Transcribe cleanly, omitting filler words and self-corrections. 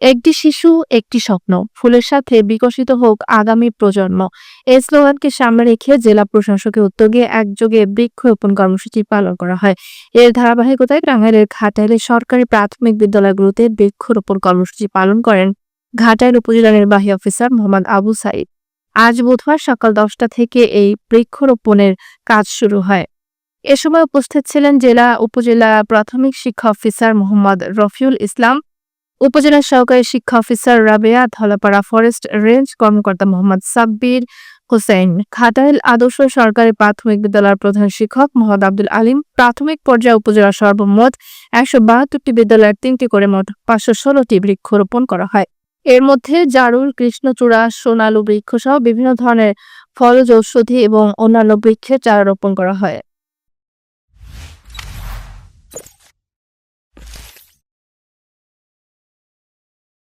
একটি শিশু একটি স্বপ্ন, ফুলের সাথে বিকশিত হোক আগামী প্রজন্ম। এই স্লোগানকে সামনে রেখে জেলা প্রশাসকের উদ্যোগে একযোগে বৃক্ষরোপণ কর্মসূচি পালন করা হয়। এর ধারাবাহিকতায় টাঙ্গাইলের ঘাটাইলে সরকারি প্রাথমিক বিদ্যালয়গুলোতে বৃক্ষরোপণ কর্মসূচি পালন করেন ঘাটাইল উপজেলা নির্বাহী অফিসার মোহাম্মদ আবু সাইদ। আজ বুধবার সকাল 10টা থেকে এই বৃক্ষরোপণের কাজ শুরু হয়। এ সময় উপস্থিত ছিলেন জেলা উপজেলা প্রাথমিক শিক্ষা অফিসার মোহাম্মদ রফিউল ইসলাম, উপজেলা সহকারী শিক্ষা officer Rabeya, Dhalapara forest range কর্মকর্তা মোহাম্মদ সাব্বির হোসেন, ঘাটাইল আদর্শ সরকারি প্রাথমিক বিদ্যালয়ের প্রধান শিক্ষক মোহাম্মদ আব্দুল আলিম। প্রাথমিক পর্যায়ে উপজেলা সর্বমোট 172টি বিদ্যালয়ের 3টি করে মোট 516টি বৃক্ষরোপণ করা হয়। এর মধ্যে জারুল, কৃষ্ণচূড়া, সোনালু বৃক্ষ সহ বিভিন্ন ধরনের ফলজ ঔষধি এবং অন্যান্য বৃক্ষের চারা রোপণ করা হয়।